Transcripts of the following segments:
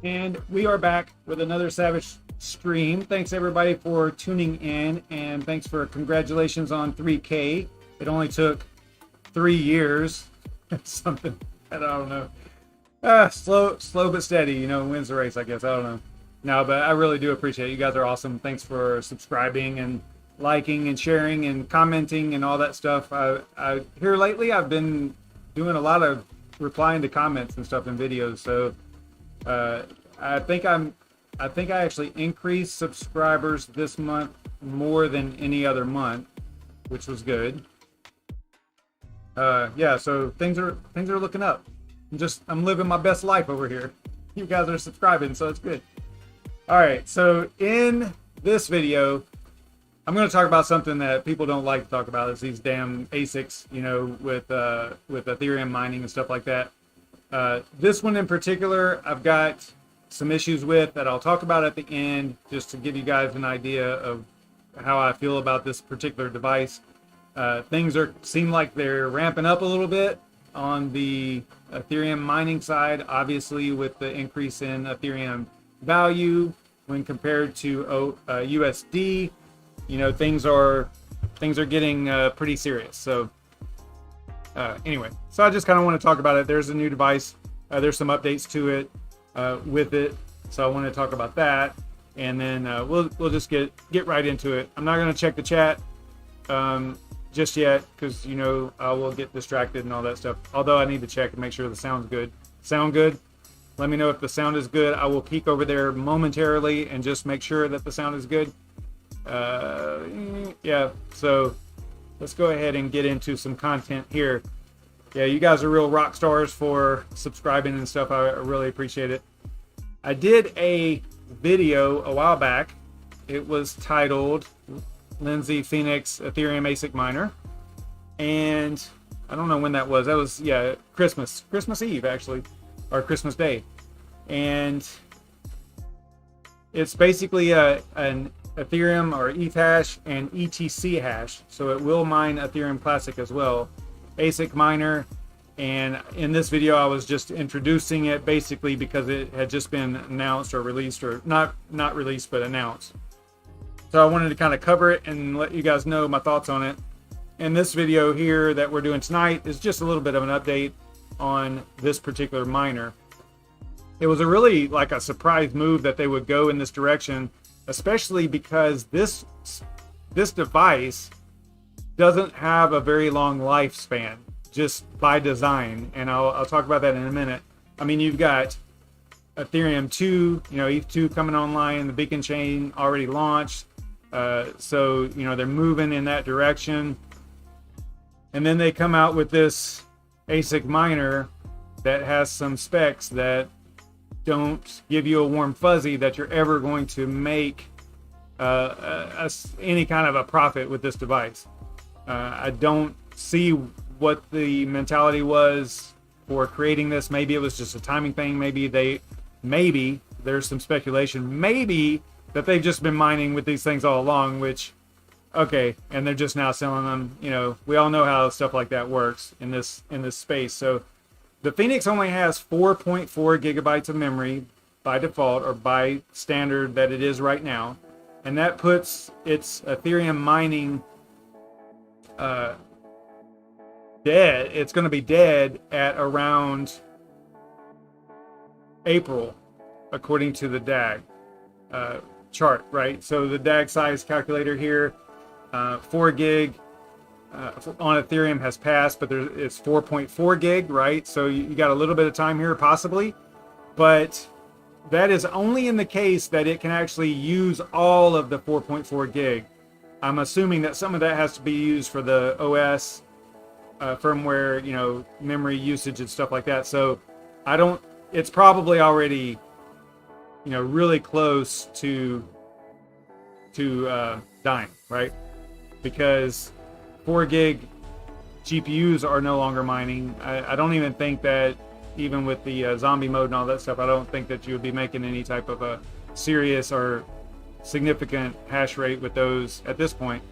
And we are back with another Savage stream. Thanks everybody for tuning in, and thanks for congratulations on 3K. It only took 3 years. Something, I don't know. Slow but steady, you know, wins the race, I guess. I don't know. No, but I really do appreciate it. You guys are awesome. Thanks for subscribing and liking and sharing and commenting and all that stuff. I here lately I've been doing a lot of replying to comments and stuff in videos, so I think I actually increased subscribers this month more than any other month, which was good. Yeah, so things are looking up. I'm living my best life over here. You guys are subscribing, so it's good. All right, so in this video, I'm going to talk about something that people don't like to talk about. Is these damn ASICs, you know, with Ethereum mining and stuff like that. This one in particular, I've got some issues with that I'll talk about at the end, just to give you guys an idea of how I feel about this particular device. Things seem like they're ramping up a little bit on the Ethereum mining side, obviously with the increase in Ethereum value when compared to USD. You know, things are getting pretty serious. So anyway, so I just kind of want to talk about it. There's a new device. There's some updates to it with it. So I want to talk about that, and then we'll just get right into it. I'm not going to check the chat just yet, because you know I will get distracted and all that stuff. Although I need to check and make sure the sound's good. Sound good? Let me know if the sound is good. I will peek over there momentarily and just make sure that the sound is good. Yeah, so let's go ahead and get into some content here. Yeah, you guys are real rock stars for subscribing and stuff. I really appreciate it. I did a video a while back. It was titled Linzhi Phoenix Ethereum ASIC Miner, and I don't know when that was. That was, yeah, Christmas Eve actually, or Christmas Day. And it's basically an Ethereum or ETHASH and ETC hash, so it will mine Ethereum Classic as well. ASIC miner, and in this video I was just introducing it basically because it had just been announced or released, or not released but announced. So I wanted to kind of cover it and let you guys know my thoughts on it. And this video here that we're doing tonight is just a little bit of an update on this particular miner. It was a really like a surprise move that they would go in this direction, especially because this device doesn't have a very long lifespan, just by design, and I'll talk about that in a minute. I mean, you've got Ethereum 2, you know, ETH2 coming online, the Beacon chain already launched, so you know they're moving in that direction, and then they come out with this ASIC miner that has some specs that don't give you a warm fuzzy that you're ever going to make any kind of a profit with this device. I don't see what the mentality was for creating this. Maybe it was just a timing thing. Maybe there's some speculation. Maybe that they've just been mining with these things all along, which, okay, and they're just now selling them. You know, we all know how stuff like that works in this space. So the Phoenix only has 4.4 gigabytes of memory by default, or by standard that it is right now, and that puts its Ethereum mining dead. It's going to be dead at around April, according to the DAG chart, right? So the DAG size calculator here, 4 gig on Ethereum has passed, but it's 4.4 gig, right? So you got a little bit of time here possibly, but that is only in the case that it can actually use all of the 4.4 gig. I'm assuming that some of that has to be used for the OS firmware, you know, memory usage and stuff like that. So it's probably already, you know, really close to dying, right? Because 4 gig GPUs are no longer mining. I don't even think that, even with the zombie mode and all that stuff, I don't think that you would be making any type of a serious or significant hash rate with those at this point.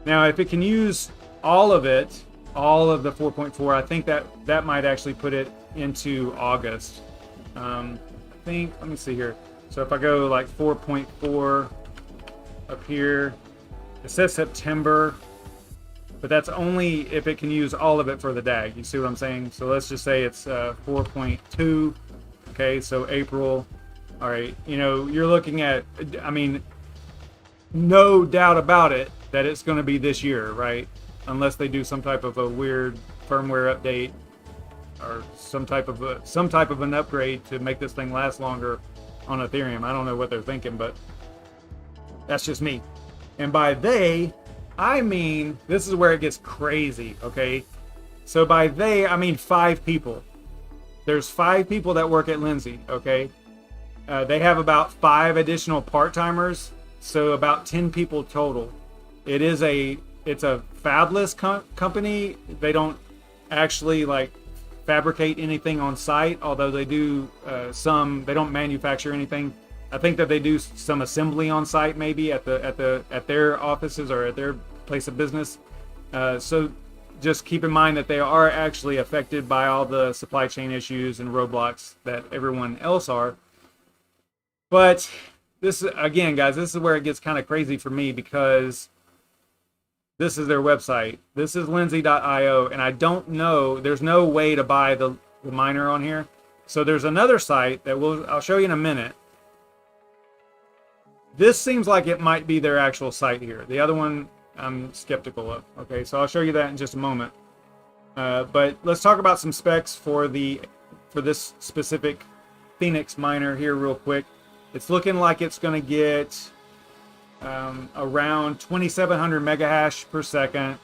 Now, if it can use all of it, all of the 4.4, I think that might actually put it into August. think, let me see here. So if I go like 4.4 up here, it says September, but that's only if it can use all of it for the DAG. You see what I'm saying? So let's just say it's 4.2. Okay, so April. All right, you know, you're looking at, I mean, no doubt about it that it's going to be this year, right? Unless they do some type of a weird firmware update or some type of an upgrade to make this thing last longer on Ethereum. I don't know what they're thinking, but that's just me. And by they, I mean, this is where it gets crazy, okay? So by they, I mean 5 people. There's 5 people that work at Linzhi, okay? They have about 5 additional part-timers, so about 10 people total. It's a fabless company. They don't actually like fabricate anything on site, although they do they don't manufacture anything. I think that they do some assembly on site, maybe at their offices or at their place of business. So just keep in mind that they are actually affected by all the supply chain issues and roadblocks that everyone else are. But this, again, guys, this is where it gets kind of crazy for me, because this is their website. This is Linzhi.io, and I don't know, there's no way to buy the miner on here. So there's another site that I'll show you in a minute. This seems like it might be their actual site here. The other one I'm skeptical of. Okay, so I'll show you that in just a moment. But let's talk about some specs for this specific Phoenix miner here real quick. It's looking like it's going to get around 2,700 megahash per second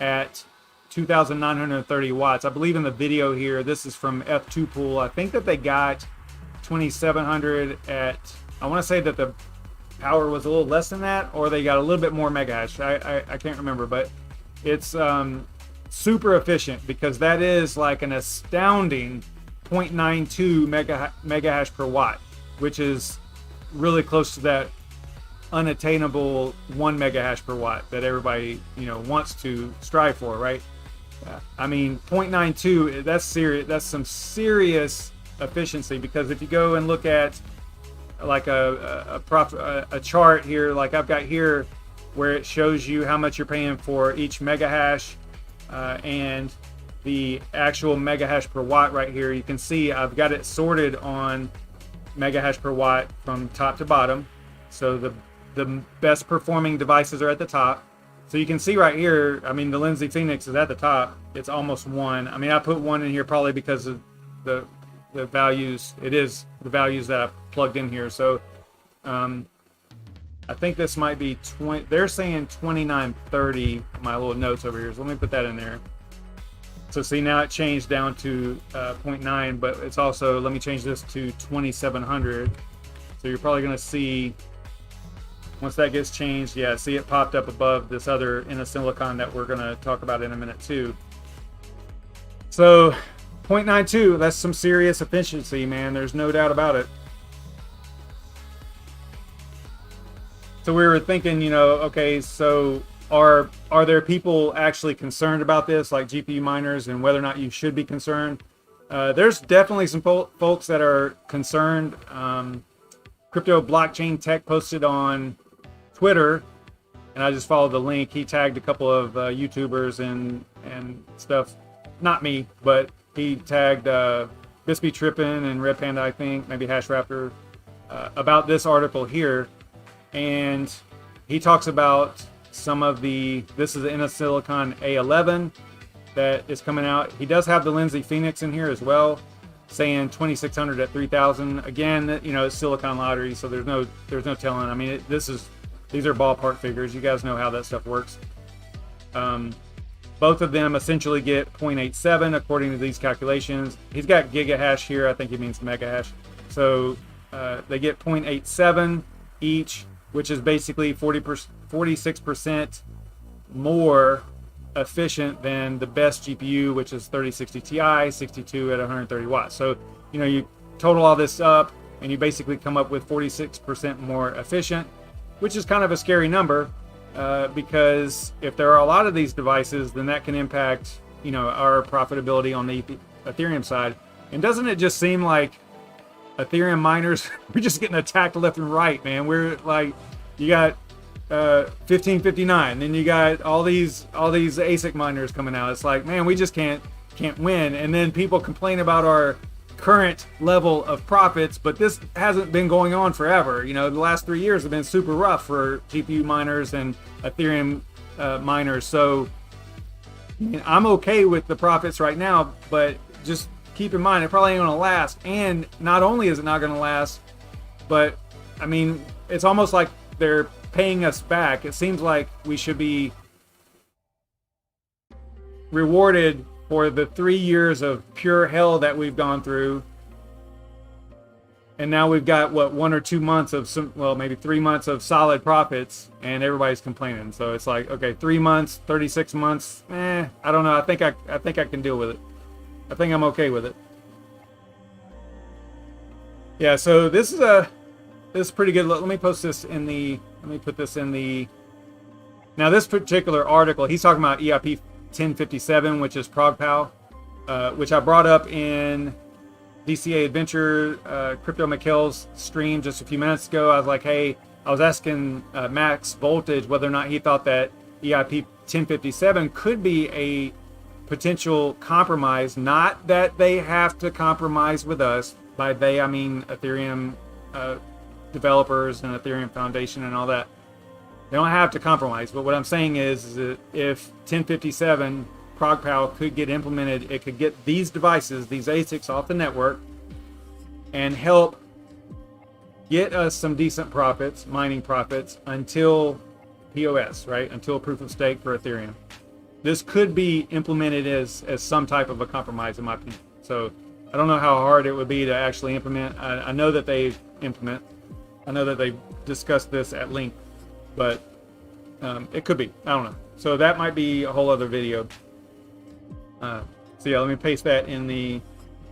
at 2,930 watts. I believe in the video here, this is from F2 Pool. I think that they got 2,700 at, I want to say that the power was a little less than that, or they got a little bit more megahash. I can't remember, but it's super efficient, because that is like an astounding 0.92 megahash per watt, which is really close to that unattainable 1 megahash per watt that everybody, you know, wants to strive for, right? I mean, 0.92, that's serious. That's some serious efficiency, because if you go and look at like a chart here, like I've got here, where it shows you how much you're paying for each megahash and the actual megahash per watt right here, you can see I've got it sorted on megahash per watt from top to bottom. So the best performing devices are at the top. So you can see right here, I mean, the Linzhi Phoenix is at the top. It's almost 1. I mean, I put 1 in here probably because of the values. It is the values that I plugged in here. So I think this might be 20. They're saying 2930. My little notes over here. So let me put that in there. So see, now it changed down to 0.9, but it's also, let me change this to 2700. So you're probably going to see, once that gets changed, yeah, see it popped up above this other silicon that we're going to talk about in a minute too. So 0.92, that's some serious efficiency, man. There's no doubt about it. So we were thinking, you know, okay, so are there people actually concerned about this, like GPU miners, and whether or not you should be concerned? There's definitely some folks that are concerned. Crypto Blockchain Tech posted on Twitter, and I just followed the link. He tagged a couple of YouTubers and stuff. Not me, but he tagged Bispy Trippin and Red Panda, I think, maybe Hash Raptor, about this article here. And he talks about some of this is the Silicon A11 that is coming out. He does have the Linzhi Phoenix in here as well, saying 2,600 at 3,000. Again, you know, it's Silicon Lottery, so there's no telling. I mean, these are ballpark figures. You guys know how that stuff works. Both of them essentially get 0.87 according to these calculations. He's got gigahash here. I think he means megahash. So they get 0.87 each, which is basically 46% more efficient than the best GPU, which is 3060 Ti, 62 at 130 watts. So, you know, you total all this up and you basically come up with 46% more efficient, which is kind of a scary number, because if there are a lot of these devices, then that can impact, you know, our profitability on the Ethereum side. And doesn't it just seem like Ethereum miners, we're just getting attacked left and right, man. We're like, you got 1559, then you got all these ASIC miners coming out. It's like, man, we just can't win. And then people complain about our current level of profits, but this hasn't been going on forever. You know, the last 3 years have been super rough for GPU miners and Ethereum miners. So I mean, I'm okay with the profits right now, but just keep in mind, it probably ain't gonna last. And not only is it not gonna last, but I mean, it's almost like they're paying us back. It seems like we should be rewarded for the 3 years of pure hell that we've gone through. And now we've got, what, 1 or 2 months of some, well, maybe 3 months of solid profits, and everybody's complaining. So it's like, okay, 3 months, 36 months, I don't know. I think I can deal with it. I think I'm okay with it. Yeah, so this is pretty good. Let me post this in the, let me put this in the, now this particular article, he's talking about EIP-1057, which is ProgPow, which I brought up in DCA Adventure, Crypto Mikhail's stream just a few minutes ago. I was like, hey, I was asking Max Voltage whether or not he thought that EIP-1057 could be a potential compromise. Not that they have to compromise with us. By they, I mean Ethereum developers and Ethereum Foundation and all that. They don't have to compromise. But what I'm saying is that if 1057 ProgPow could get implemented, it could get these devices, these ASICs, off the network and help get us some decent profits, mining profits, until POS, right? Until proof of stake for Ethereum. This could be implemented as some type of a compromise, in my opinion. So I don't know how hard it would be to actually implement. I know that they implement. I know that they discussed this at length, but it could be. I don't know. So that might be a whole other video. So yeah, let me paste that in the,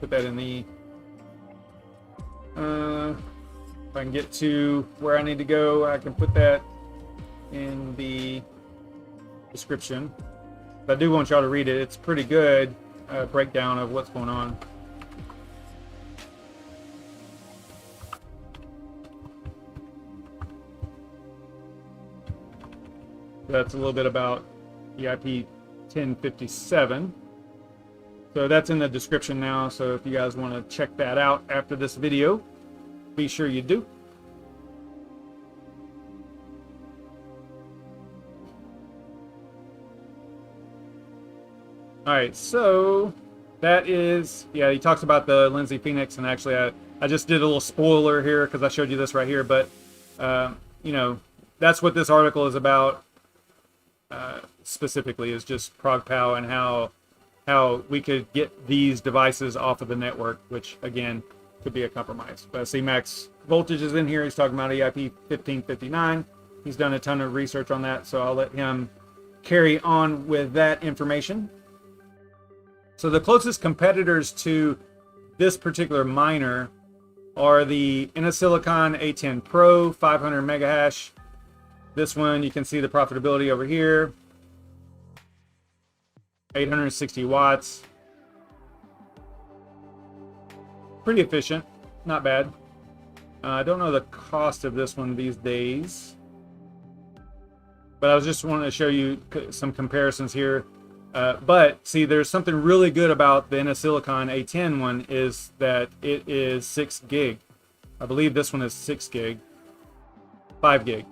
put that in the, if I can get to where I need to go, I can put that in the description. But I do want y'all to read it. It's pretty good breakdown of what's going on. That's a little bit about EIP-1057. So that's in the description now. So if you guys want to check that out after this video, be sure you do. All right, so that is, yeah, he talks about the Linzhi Phoenix, and actually I just did a little spoiler here because I showed you this right here, but you know, that's what this article is about. Specifically is just ProgPow and how we could get these devices off of the network, which again could be a compromise. But I see Max Voltage is in here. He's talking about EIP-1559. He's done a ton of research on that, so I'll let him carry on with that information. So the closest competitors to this particular miner are the Inosilicon A10 Pro 500 megahash. This one, you can see the profitability over here. 860 watts. Pretty efficient, not bad. I don't know the cost of this one these days, but I was just wanting to show you some comparisons here. But see, there's something really good about the Inosilicon A10 one, is that it is 6 gig. I believe this one is 6 gig. 5 gig.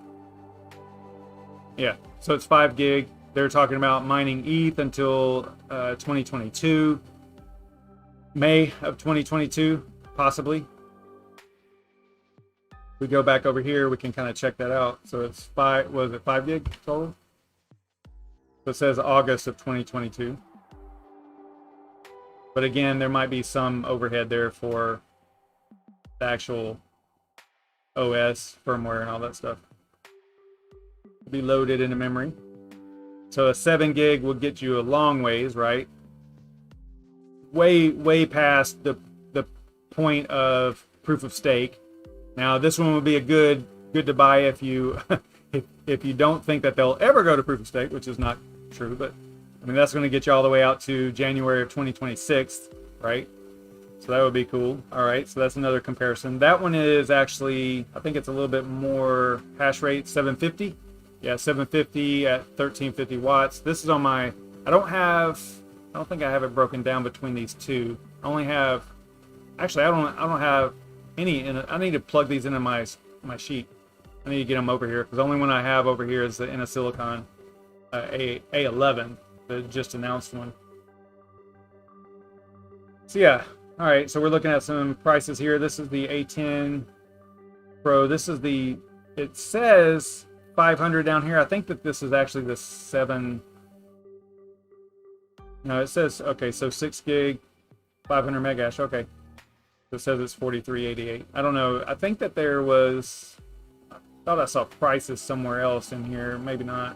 Yeah, so it's 5 gig. They're talking about mining ETH until 2022. May of 2022, possibly. We go back over here, we can kind of check that out. So it's 5 gig total? So it says August of 2022. But again, there might be some overhead there for the actual OS, firmware, and all that stuff. Be loaded into memory. So a 7 gig will get you a long ways, right? Way past the point of proof of stake. Now this one would be a good to buy if you if you don't think that they'll ever go to proof of stake, which is not true, but I mean that's going to get you all the way out to January of 2026, right? So that would be cool. All right, so that's another comparison. That one is actually, I think it's a little bit more hash rate, 750. Yeah, 750 at 1350 watts. This is on my, I don't think I have it broken down between these two. I only have, actually I don't have any in it. I need to plug these into my sheet. I need to get them over here because the only one I have over here is the Silicon A11, the just announced one. So yeah, all right, so we're looking at some prices here. This is the A10 Pro. This is the, it says 500 down here. I think that this is actually the 7. No, it says, okay, so 6 gig, 500 megahash. Okay, so it says it's 4388. I don't know. I think that there was, I thought I saw prices somewhere else in here. Maybe not.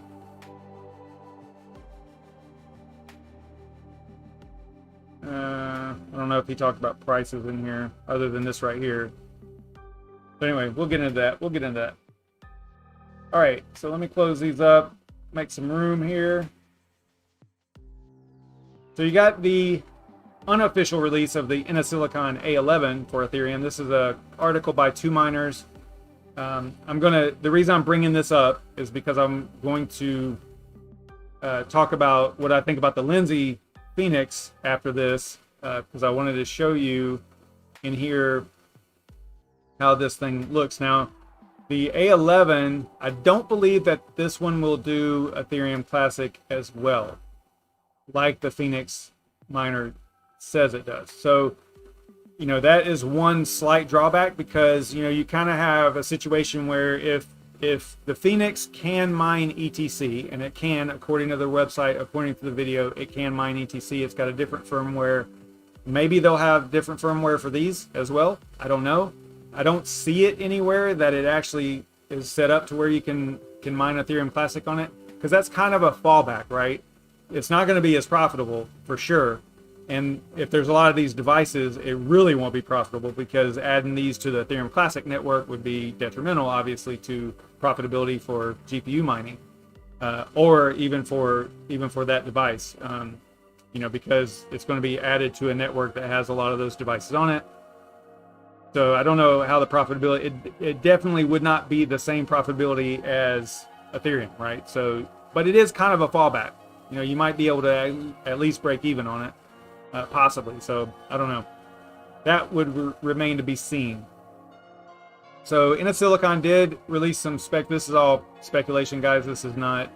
I don't know if he talked about prices in here other than this right here. But anyway, we'll get into that. We'll get into that. All right, so let me close these up, make some room here. So you got the unofficial release of the Silicon A11 for Ethereum. This is an article by 2 miners. The reason I'm bringing this up is because I'm going to talk about what I think about the Linzhi Phoenix after this, because I wanted to show you in here how this thing looks. Now, the A11, I don't believe that this one will do Ethereum Classic as well, like the Phoenix miner says it does. So, you know, that is one slight drawback, because, you know, you kind of have a situation where if the Phoenix can mine ETC, and it can, according to the website, according to the video, it can mine ETC. It's got a different firmware. Maybe they'll have different firmware for these as well. I don't know. I don't see it anywhere that it actually is set up to where you can mine Ethereum Classic on it, because that's kind of a fallback, right? It's not going to be as profitable for sure. And if there's a lot of these devices, it really won't be profitable, because adding these to the Ethereum Classic network would be detrimental, obviously, to profitability for GPU mining, or even for that device. You know, because it's going to be added to a network that has a lot of those devices on it. So I don't know how the profitability, it definitely would not be the same profitability as Ethereum, right? So, but it is kind of a fallback. You know, you might be able to at least break even on it, possibly. So I don't know. That would remain to be seen. So Silicon did release some spec. This is all speculation, guys. This is not,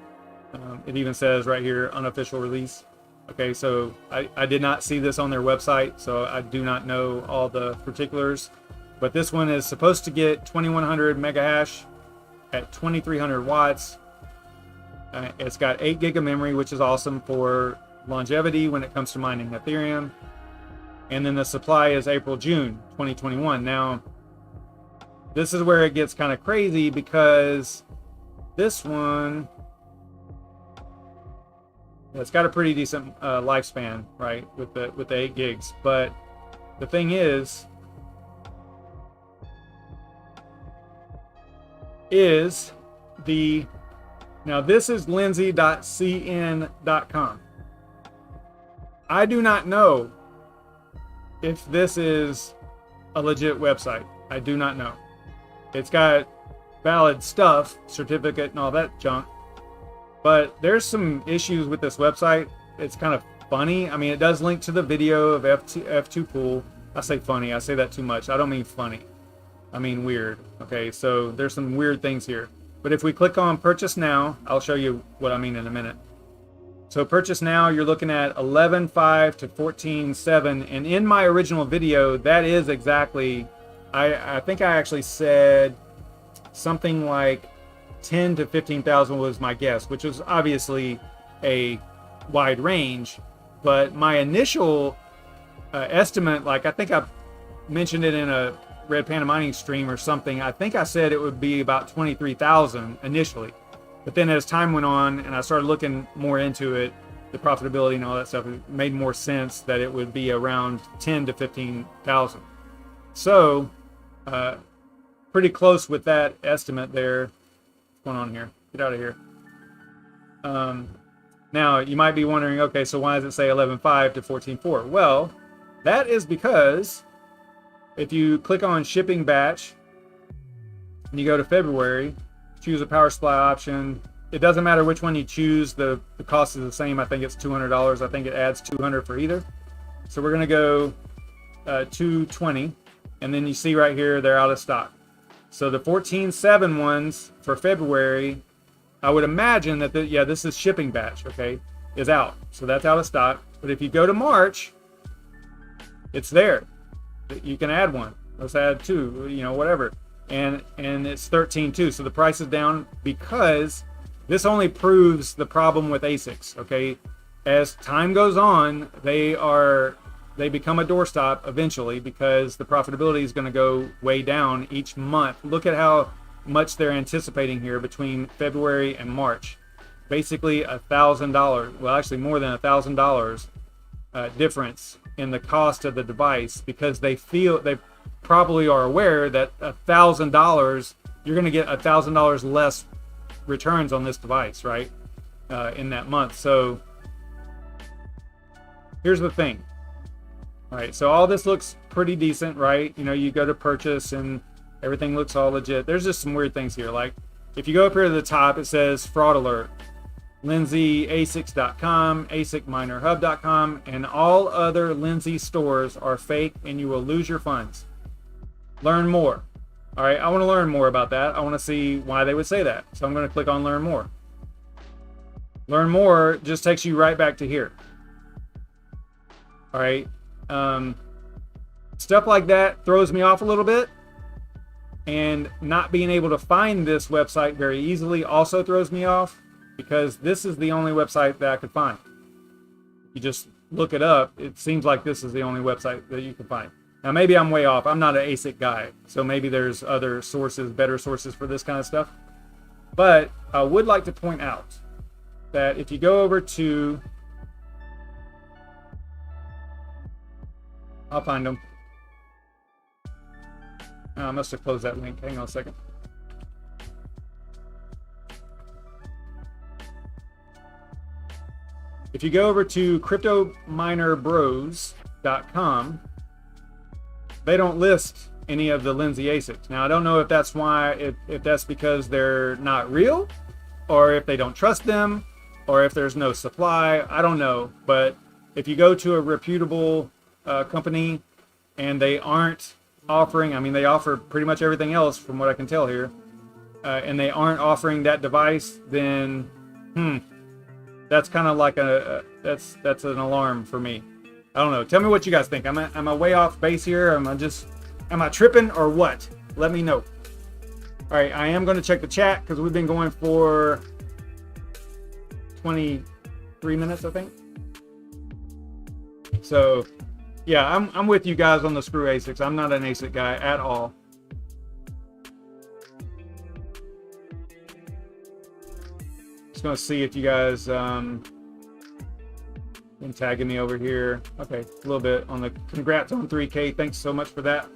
it even says right here, unofficial release. Okay, so I did not see this on their website, so I do not know all the particulars. But this one is supposed to get 2100 megahash at 2300 watts. It's got 8 gig of memory, which is awesome for longevity when it comes to mining Ethereum. And then the supply is April-June 2021. Now, this is where it gets kind of crazy, because this one, it's got a pretty decent lifespan, right, with the 8 gigs. But the thing is now this is Linzhi.cn.com. I do not know if this is a legit website. I do not know. It's got valid stuff, certificate and all that junk. But there's some issues with this website. It's kind of funny. I mean, it does link to the video of F2 Pool. I say funny. I say that too much. I don't mean funny. I mean weird. Okay, so there's some weird things here. But if we click on Purchase Now, I'll show you what I mean in a minute. So Purchase Now, you're looking at 11.5 to 14.7. And in my original video, that is exactly, I think I actually said something like 10 to 15,000 was my guess, which was obviously a wide range. But my initial estimate, like I think I mentioned it in a Red Panda Mining stream or something, I think I said it would be about 23,000 initially. But then as time went on and I started looking more into it, the profitability and all that stuff, it made more sense that it would be around 10 to 15,000. So pretty close with that estimate there. What's going on here? Get out of here. Now you might be wondering, okay, so why does it say 11.5 to 14.4? Well, that is because if you click on shipping batch and you go to February, choose a power supply option. It doesn't matter which one you choose. The cost is the same. I think it's $200. I think it adds $200 for either. So we're going to go 220, and then you see right here they're out of stock. So the 14.7 ones for February, I would imagine that this is shipping batch, okay, is out. So that's out of stock. But if you go to March, it's there. You can add one. Let's add two, you know, whatever. And it's 13.2. So the price is down because this only proves the problem with ASICs, okay? As time goes on, they become a doorstop eventually because the profitability is going to go way down each month. Look at how much they're anticipating here between February and March. Basically $1,000, well actually more than $1,000 difference in the cost of the device, because they probably are aware that $1,000, you're going to get $1,000 less returns on this device, right? In that month. So here's the thing. All right, so all this looks pretty decent, right? You know, you go to purchase and everything looks all legit. There's just some weird things here. Like if you go up here to the top, it says fraud alert, LinzhiAsics.com, ASICminerHub.com, and all other Linzhi stores are fake and you will lose your funds. Learn more. All right, I want to learn more about that. I want to see why they would say that. So I'm going to click on learn more. Learn more just takes you right back to here. All right. Stuff like that throws me off a little bit, and not being able to find this website very easily also throws me off, because this is the only website that I could find. You just look it up, it seems like this is the only website that you can find. Now maybe I'm way off. I'm not an ASIC guy, so maybe there's other sources, better sources for this kind of stuff. But I would like to point out that if you go over to, I'll find them. Oh, I must have closed that link. Hang on a second. If you go over to CryptoMinerBros.com, they don't list any of the Linzhi ASICs. Now, I don't know if that's why, if that's because they're not real, or if they don't trust them, or if there's no supply. I don't know. But if you go to a reputable company and they aren't offering, I mean, they offer pretty much everything else from what I can tell here, and they aren't offering that device, then that's kind of like that's an alarm for me. I don't know. Tell me what you guys think. Am I way off base here? Am I tripping or what? Let me know. All right, I am going to check the chat because we've been going for 23 minutes, I think. So yeah, I'm with you guys on the screw ASICs. I'm not an ASIC guy at all. Just gonna see if you guys been tagging me over here. Okay, a little bit on the congrats on 3K. Thanks so much for that.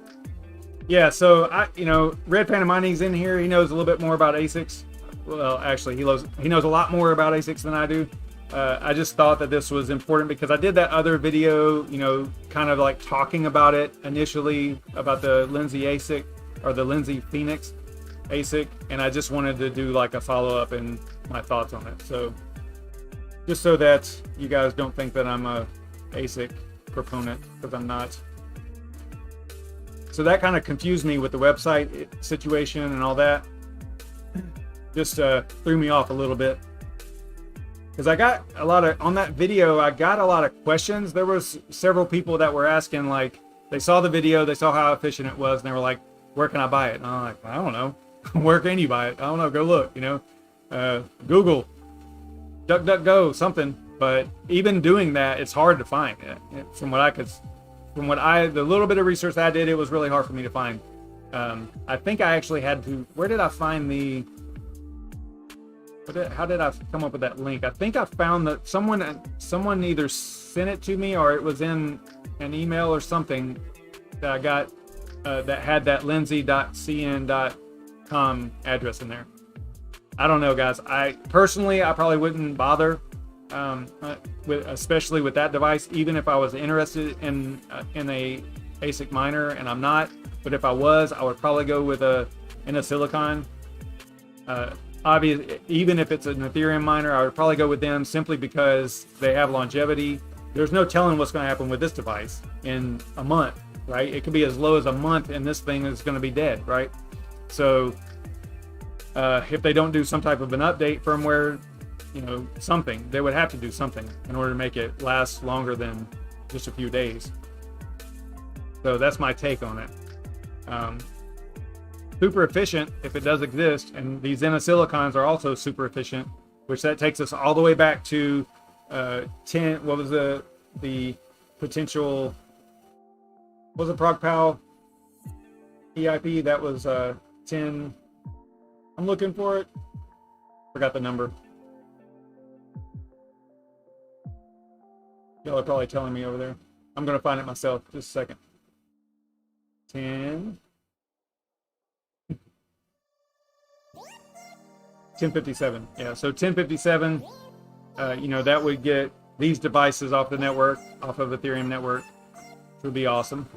Yeah, so Red Panda Mining's in here. He knows a little bit more about ASICs. Well, actually, he knows a lot more about ASICs than I do. I just thought that this was important because I did that other video, kind of like talking about it initially about the Linzhi ASIC, or the Linzhi Phoenix ASIC, and I just wanted to do like a follow-up and my thoughts on it. So just so that you guys don't think that I'm a ASIC proponent, because I'm not. So that kind of confused me with the website situation and all that. Just threw me off a little bit. Because I got a lot of, on that video, I got a lot of questions. There was several people that were asking, like, they saw the video, they saw how efficient it was, and they were like, where can I buy it? And I'm like, I don't know. Where can you buy it? I don't know. Go look, Google, DuckDuckGo, something. But even doing that, it's hard to find. The little bit of research that I did, it was really hard for me to find. I think I actually had to, where did I find the, how did I come up with that link? I think I found that someone either sent it to me or it was in an email or something that I got that had that linzhi.cn.com address in there. I don't know, guys. I probably wouldn't bother, especially with that device, even if I was interested in a ASIC miner, and I'm not. But if I was, I would probably go with an silicon. Obviously, even if it's an Ethereum miner, I would probably go with them simply because they have longevity. There's no telling what's going to happen with this device in a month, right? It could be as low as a month and this thing is going to be dead, right? So if they don't do some type of an update, firmware, you know, something, they would have to do something in order to make it last longer than just a few days. So that's my take on it. Super efficient if it does exist, and these silicons are also super efficient, which that takes us all the way back to 10. What was the potential? Was it ProgPow EIP? That was 10. I'm looking for it. Forgot the number. Y'all are probably telling me over there. I'm gonna find it myself. Just a second. 1057. Yeah, so 1057, you know, that would get these devices off the network, off of Ethereum network, which would be awesome.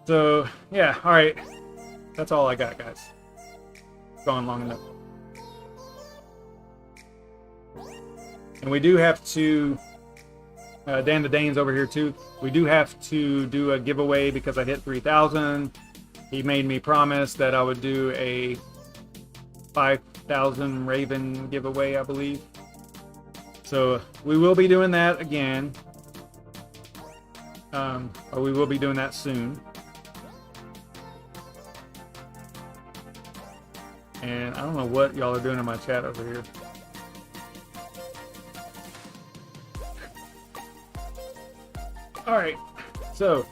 So, yeah, all right. That's all I got, guys. Gone long enough. And we do have to, Dan the Dane's over here too. We do have to do a giveaway because I hit 3,000. He made me promise that I would do a 5,000 Raven giveaway, I believe. So we will be doing that again. Or we will be doing that soon. And I don't know what y'all are doing in my chat over here. All right, so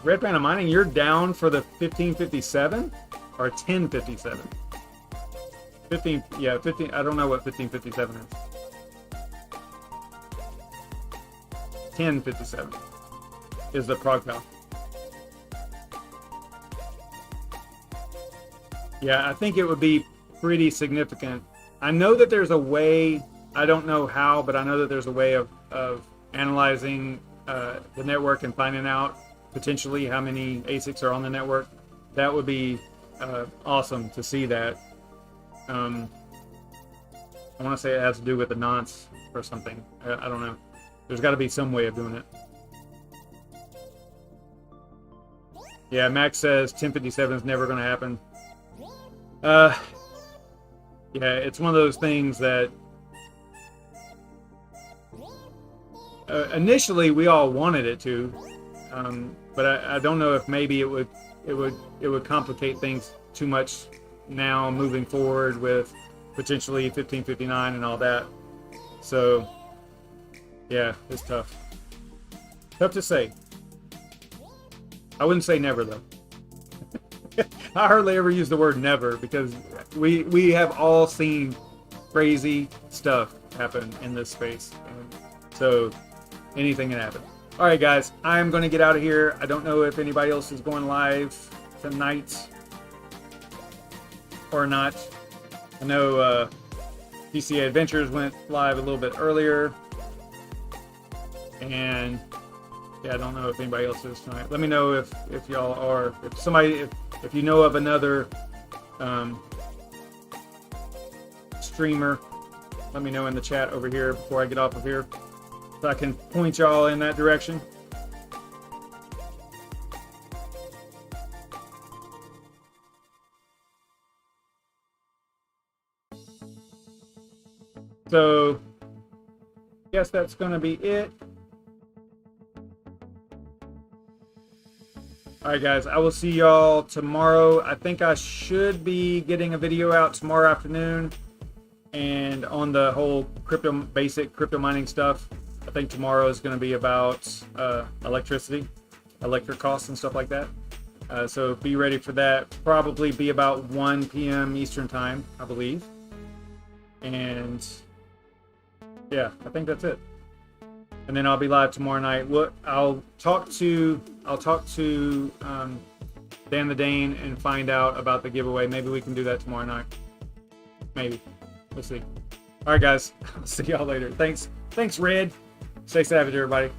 Red Panda Mining, you're down for the 1557 or 1057? 15, yeah, 15. I don't know what 1557 is. 1057 is the ProgPow. Yeah, I think it would be pretty significant. I know that there's a way, I don't know how, but I know that there's a way of analyzing the network and finding out potentially how many ASICs are on the network. That would be awesome to see that. I want to say it has to do with the nonce or something. I don't know. There's got to be some way of doing it. Yeah, Max says 1057 is never going to happen. Yeah, it's one of those things that initially we all wanted it to, but I don't know if maybe it would complicate things too much now moving forward with potentially 1559 and all that. So yeah, it's tough. Tough to say. I wouldn't say never though. I hardly ever use the word never because we have all seen crazy stuff happen in this space. So anything can happen. All right, guys, I'm going to get out of here. I don't know if anybody else is going live tonight or not. I know PCA Adventures went live a little bit earlier. And yeah, I don't know if anybody else is tonight. Let me know if y'all are, if you know of another streamer, let me know in the chat over here before I get off of here, so I can point y'all in that direction. So, guess that's going to be it. Alright guys, I will see y'all tomorrow. I think I should be getting a video out tomorrow afternoon and on the whole basic crypto mining stuff. I think tomorrow is going to be about electricity, electric costs and stuff like that. So be ready for that. Probably be about 1 p.m. Eastern time, I believe. And yeah, I think that's it. And then I'll be live tomorrow night. I'll talk to Dan the Dane and find out about the giveaway. Maybe we can do that tomorrow night. Maybe. We'll see. All right, guys. I'll see y'all later. Thanks, Red. Stay savage, everybody.